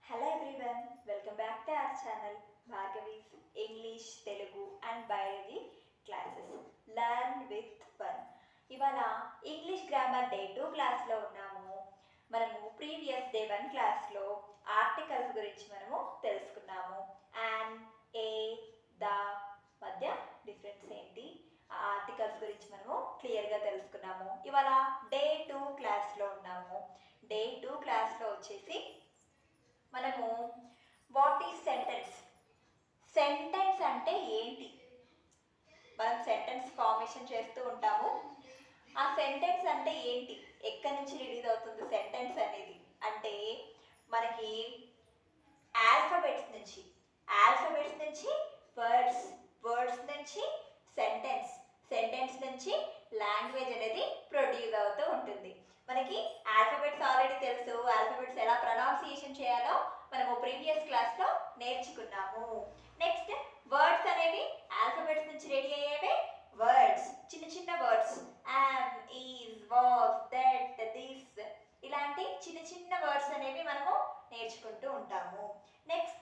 Hello everyone, welcome back to our channel Bhargavi's English, Telugu and Biology classes. Learn with fun. ఇవాళ English grammar day 2 క్లాస్లో ఉన్నాము. మనము previous day 1 క్లాస్లో articles గురించి మనము తెలుసుకున్నాము. అండ్ ఏ ద మధ్య డిఫరెన్స్ ఏంటి, ఆ ఆర్టికల్స్ గురించి మనము క్లియర్గా తెలుసుకున్నాము. ఇవాళ డే 2 క్లాస్లో ఉన్నాము. డే 2 క్లాస్లో వచ్చేసి మనము వాట్ ఈజ్ సెంటెన్స్, సెంటెన్స్ అంటే ఏంటి, మనం సెంటెన్స్ ఫార్మేషన్ చేస్తూ ఉంటాము. ఆ సెంటెన్స్ అంటే ఏంటి, ఎక్కడి నుంచి రిలీజ్ అవుతుంది సెంటెన్స్ అనేది అంటే మనకి ఆల్ఫాబెట్స్ నుంచి వర్డ్స్, వర్డ్స్ నుంచి సెంటెన్స్ నుంచి లాంగ్వేజ్ అనేది ప్రొడ్యూస్ అవుతూ ఉంటుంది. మనకి ఆల్ఫాబెట్స్ ఆల్రెడీ తెలుసు, ఆల్ఫాబెట్స్ ఎలా ప్రొనౌన్సియేషన్ చేయాలో మనము ప్రీవియస్ క్లాస్లో నేర్చుకున్నాము. నెక్స్ట్ వర్డ్స్ అనేవి ఆల్ఫాబెట్స్ నుంచి రెడీ అయ్యేవే వర్డ్స్, చిన్న చిన్న words, yam, is, was, that, this, ఇలాంటి చిన్న చిన్న వర్డ్స్ అనేవి మనము నేర్చుకుంటూ ఉంటాము. నెక్స్ట్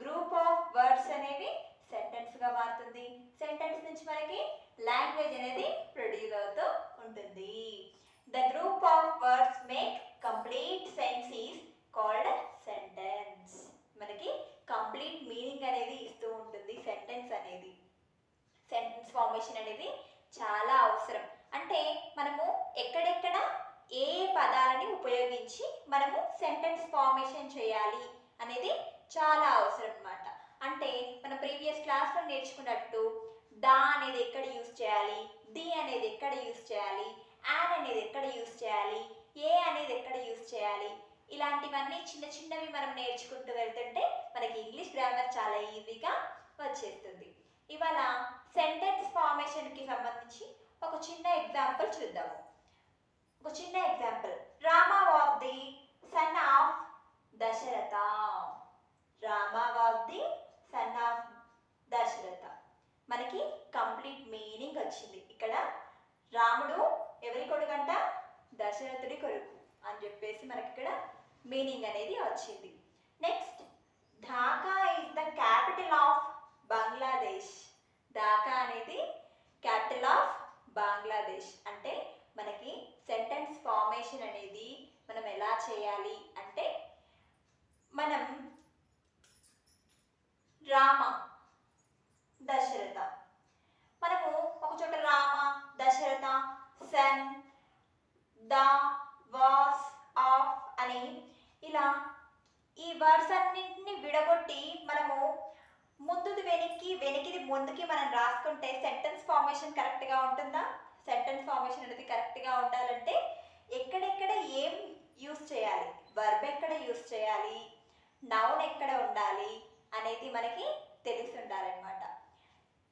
గ్రూప్ ఆఫ్ వర్డ్స్ అనేవి సెంటెన్స్గా మారుతుంది. సెంటెన్స్ నుంచి మనకి లాంగ్వేజ్ అనేది ప్రొడ్యూస్ అవుతూ ఉంటుంది. The group of words make complete sense is called sentence. మనకి కంప్లీట్ మీనింగ్ అనేది ఇస్తూ ఉంటుంది సెంటెన్స్ అనేది. సెంటెన్స్ ఫార్మేషన్ అనేది చాలా అవసరం. అంటే మనము ఎక్కడెక్కడ ఏ పదాలని ఉపయోగించి మనము సెంటెన్స్ ఫార్మేషన్ చేయాలి అనేది చాలా అవసరం అన్నమాట. అంటే మన ప్రీవియస్ క్లాస్లో నేర్చుకున్నట్టు దా అనేది ఎక్కడ యూజ్ చేయాలి, ది అనేది ఎక్కడ యూజ్ చేయాలి, యాన్ అనేది ఎక్కడ యూజ్ చేయాలి, ఏ అనేది ఎక్కడ యూజ్ చేయాలి, ఇలాంటివన్నీ చిన్న చిన్నవి మనం నేర్చుకుంటూ వెళ్తుంటే మనకి ఇంగ్లీష్ గ్రామర్ చాలా ఈజీగా వచ్చేస్తుంది. ఇవాళ సెంటెన్స్ ఫార్మేషన్కి సంబంధించి ఒక చిన్న ఎగ్జాంపుల్ చూద్దాము. ఒక చిన్న example, Rama was the son of Dasharatha. Rama was the son of Dasharatha. మనకి కంప్లీట్ మీనింగ్ వచ్చింది. ఇక్కడ రాముడు ఎవరి కొడుకంట, దశరథుడి కొడుకు అని చెప్పేసి మనకి ఇక్కడ మీనింగ్ అనేది వచ్చింది. Next Dhaka is the capital of Bangladesh. Dhaka అనేది క్యాపిటల్ ఆఫ్ బంగ్లాదేశ్. అంటే మనకి సెంటెన్స్ ఫార్మేషన్ అనేది మనం ఎలా చేయాలి అంటే మనం రామ, దశరథ, మనము ఒక చోట Rama, Dasharatha, son, the, was, of అని ఇలా ఈ వర్డ్స్ అన్నింటిని విడగొట్టి మనము ముందుది వెనక్కి, వెనక్కిది ముందుకి మనం రాసుకుంటే సెంటెన్స్ ఫార్మేషన్ కరెక్ట్గా ఉంటుందా? సెంటెన్స్ ఫార్మేషన్ అనేది కరెక్ట్గా ఉండాలంటే ఎక్కడెక్కడ ఏం యూస్ చేయాలి, వర్బ్ ఎక్కడ యూస్ చేయాలి, నౌన్ ఎక్కడ ఉండాలి అనేది మనకి తెలిసి ఉండాలన్నమాట.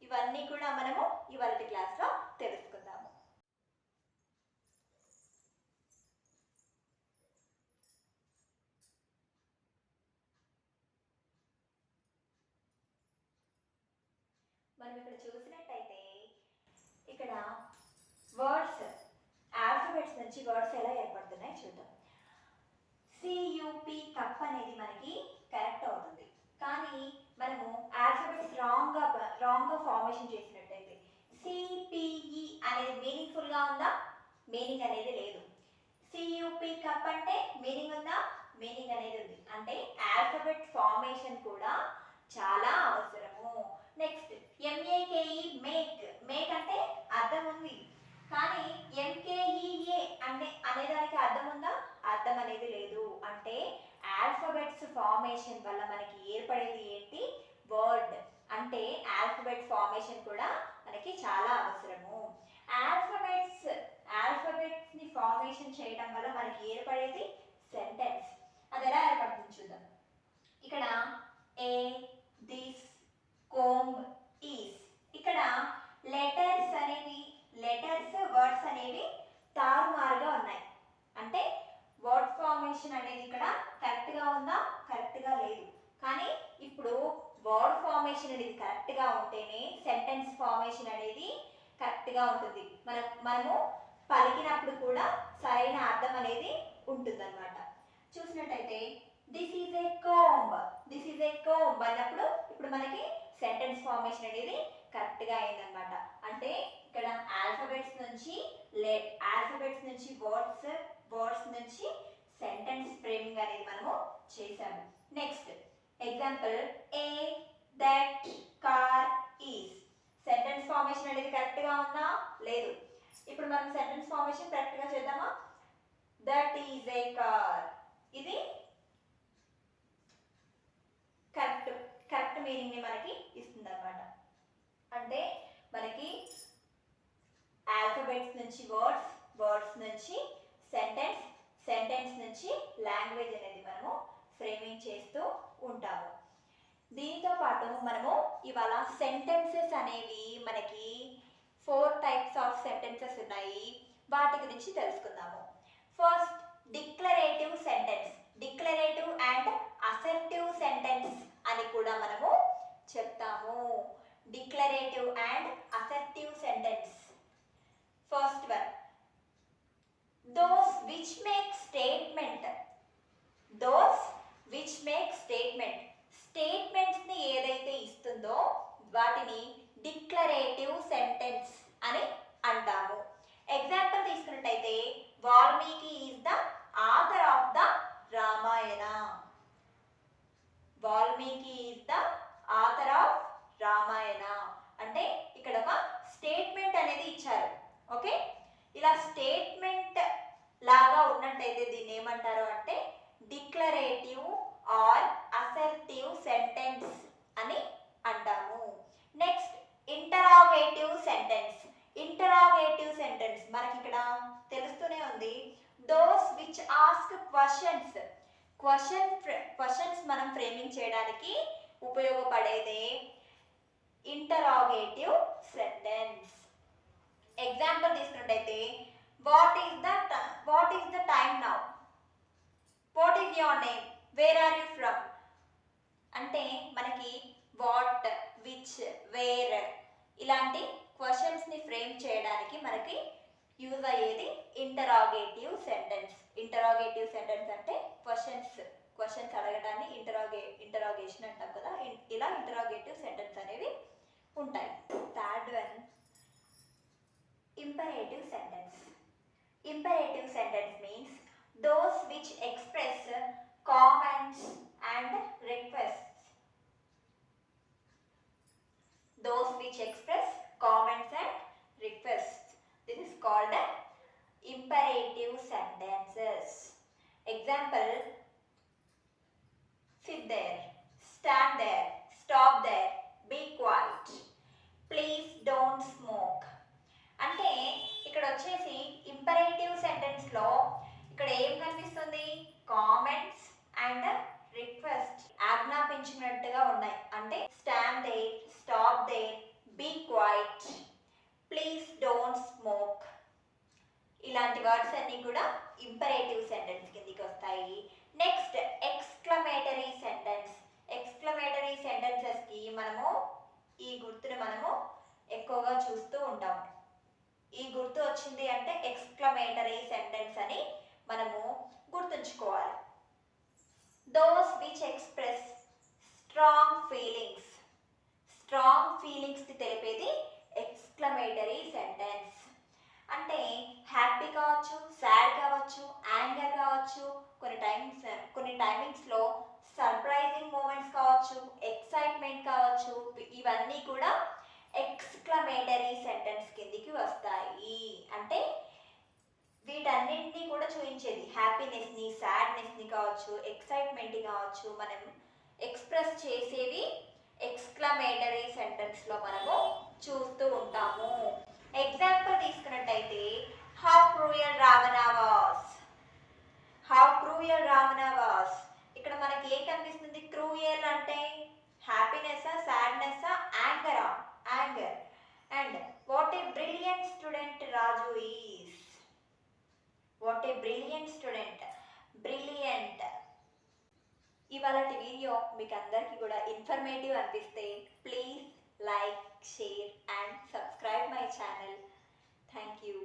ఇవన్నీ కూడా మనము ఇవాళ క్లాస్లో తెలుసుకుందాము. మనం ఇక్కడ చూసినట్టయితే ఇక్కడ వర్డ్స్, ఆల్ఫాబెట్స్ నుంచి వర్డ్స్ ఎలా ఏర్పడుతున్నాయి చూద్దాం. సియుపి కప్ అనేది మనకి కరెక్ట్ అవుతుంది. కానీ మనము ఆల్ఫాబెట్స్ రాంగ్గా ఫార్మేషన్ చేసినట్టయితే సిపిఈ అనేది మీనింగ్ఫుల్గా ఉందా? మీనింగ్ అనేది లేదు. సియుపి కప్ అంటే మీనింగ్ ఉందా? మీనింగ్ అనేది ఉంది. అంటే ఆల్ఫాబెట్ ఫార్మేషన్ కూడా చాలా అవసరము. నెక్స్ట్ ఎంఏకేఈ మేక్, మేక్ అంటే అర్థం ఉంది. కానీ ఎంకేఈఏ అంటే అనేదానికి అర్థం ఉందా? అర్థం అనేది లేదు. అంటే ఆల్ఫాబెట్స్ ఫార్మేషన్ వల్ల మనకి ఏర్పడేది ఏంటి? వర్డ్. అంటే ఆల్ఫాబెట్ ఫార్మేషన్ కూడా మనకి చాలా అవసరము. ఆల్ఫాబెట్స్ ని ఫార్మేషన్ చేయడం వల్ల మనకి ఏర్పడేది సెంటెన్స్. అది ఎలా ఏర్పడుతుంది చూద్దాం. ఇక్కడ ఏ, దిస్, కోంబ్, ఈస్, ఇక్కడ లెటర్స్ అనేవి, లెటర్స్, వర్డ్స్ అనేవి తారుమారుగా ఉన్నాయి. అంటే వర్డ్ ఫార్మేషన్ అనేది ఇక్కడ కరెక్ట్గా ఉందా? కరెక్ట్గా లేదు. కానీ ఇప్పుడు వర్డ్ ఫార్మేషన్ అనేది కరెక్ట్గా ఉంటేనే సెంటెన్స్ ఫార్మేషన్ అనేది కరెక్ట్గా ఉంటుంది. మనము పలికినప్పుడు కూడా సరైన అర్థం అనేది ఉంటుందన్నమాట. చూసినట్టయితే this is a this is a comb అన్నప్పుడు ఇప్పుడు మనకి సెంటెన్స్ ఫార్మేషన్ అనేది కరెక్ట్గా అయిందనమాట. అంటే ఇక్కడ ఆల్ఫాబెట్స్ నుంచి వర్డ్స్ నుంచి సెంటెన్స్ ఫ్రేమింగ్ అనేది మనము చేసాము. Next example A that car is. Sentence formation అనేది కరెక్ట్గా ఉందా లేదు. ఇప్పుడు మనం సెంటెన్స్ ఫార్మేషన్ కరెక్ట్గా చేద్దామా. That is a car. ఇది కరెక్ట్ మీనింగ్ ని మనకి ఇస్తుంది అనమాట. అంటే మనకి ఆల్ఫాబెట్స్ నుంచి వర్డ్స్ నుంచి సెంటెన్స్ నుంచి లాంగ్వేజ్ అనేది మనము ఫ్రేమింగ్ చేస్తూ ఉంటాము. దీనితో పాటు మనము ఇవాళ సెంటెన్సెస్ అనేవి మనకి 4 టైప్స్ ఆఫ్ సెంటెన్సెస్ ఉన్నాయి. వాటి గురించి తెలుసుకుందాము. First declarative sentence. Declarative and assertive sentence అని కూడా మనము చెప్తాము. Declarative and assertive sentence. First one those which make statement. Statements ని ఏదైతే ఇస్తుందో వాటిని డిక్లరేటివ్ సెంటెన్స్ అని అంటాము. ఎగ్జాంపుల్ తీసుకున్నట్టయితే Valmiki is the author of the Ramayana. Valmiki is the author of Ramayana అంటే ఇక్కడ ఒక స్టేట్మెంట్ అనేది ఇచ్చారు. ఓకే, ఇలా స్టేట్మెంట్ లాగా ఉన్నట్టయితే దీన్ని ఏమంటారు అంటే డిక్లరేటివ్ ఆర్ అసర్టివ్ సెంటెన్స్ అని అంటాము. Next interrogative sentence. Interrogative sentence మనకి ఇక్కడ తెలుస్తూనే ఉంది. దోస్ విచ్ ఆస్క్ క్వశ్చన్స్ మనం ఫ్రేమింగ్ చేయడానికి ఉపయోగపడేదే ఇంటరాగేటివ్ సెంటెన్స్. ఎగ్జాంపుల్ తీసుకున్నట్టయితే what is the time now. What is your name. Where are you from. అంటే మనకి వాట్, విచ్, వేర్ ఇలాంటి క్వశ్చన్స్ ని ఫ్రేమ్ చేయడానికి మనకి యూజ్ అయ్యేది ఇంటరాగేటివ్ సెంటెన్స్. ఇంటరాగేటివ్ సెంటెన్స్ అంటే క్వశ్చన్స్ అడగడాన్ని ఇంటరాగేషన్ అంటాం కదా. ఇలా ఇంటరాగేటివ్ సెంటెన్స్ అనేవి ఉంటాయి. Third one imperative sentence. Imperative sentence means those which express comments and requests. Those which express comments and requests. This is called imperative sentences. Example: sit there, stand there, stop there, be quiet, please don't smoke. అంటే ఇక్కడ వచ్చేసి imperative sentence లో ఇక్కడ ఏం కనిపిస్తుంది, comments and request ఆజ్ఞాపించినట్టుగా ఉన్నాయి. అంటే stand there, stop there, be quiet, please don't smoke ఇలాంటి వర్డ్స్ అన్ని కూడా ఇంపరేటివ్ సెంటెన్స్ కిందికి వస్తాయి. Next exclamatory sentence. Exclamatory sentences కి మనము ఈ గుర్తును మనము ఎక్కువగా చూస్తూ ఉంటాము. ఈ గుర్తు వచ్చింది అంటే ఎక్స్క్లమేటరీ సెంటెన్స్ అని మనము గుర్తుంచుకోవాలి. Those which express strong feelings ని తెలిపేది ఎక్స్క్లమేటరీ సెంటెన్స్. అంటే హ్యాపీ కావచ్చు, సాడ్ కావచ్చు, యాంగర్ కావచ్చు, కొన్ని టైమింగ్స్ లో సర్ప్రైజింగ్ మూమెంట్స్ కావచ్చు, ఎక్సైట్మెంట్ కావచ్చు, ఇవన్నీ కూడా ఎక్స్క్లమేటరీ సెంటెన్స్ కిందికి వస్తాయి. అంటే వీటన్నింటినీ కూడా చూపించేది హ్యాపీనెస్ ని, సాడ్నెస్ ని కావచ్చు, ఎక్సైట్మెంట్ కావచ్చు, మనం ఎక్స్ప్రెస్ చేసేవి ఎక్స్క్లమేటరీ సెంటెన్స్ లో మనము చూస్తూ ఉంటాము. ఎగ్జాంపుల్ తీసుకున్నట్టయితే హౌ క్రూయల్ రావణ వాస్. ఇక్కడ మనకి ఏం కనిపిస్తుంది, క్రూయల్ అంటే happiness, sadness, anger. And what a brilliant student Raju is. What a brilliant student. Brilliant. ఇవాళటి వీడియో మీకు అందరికీ కూడా ఇన్ఫర్మేటివ్ అనిపిస్తే please like, share and subscribe my channel. Thank you.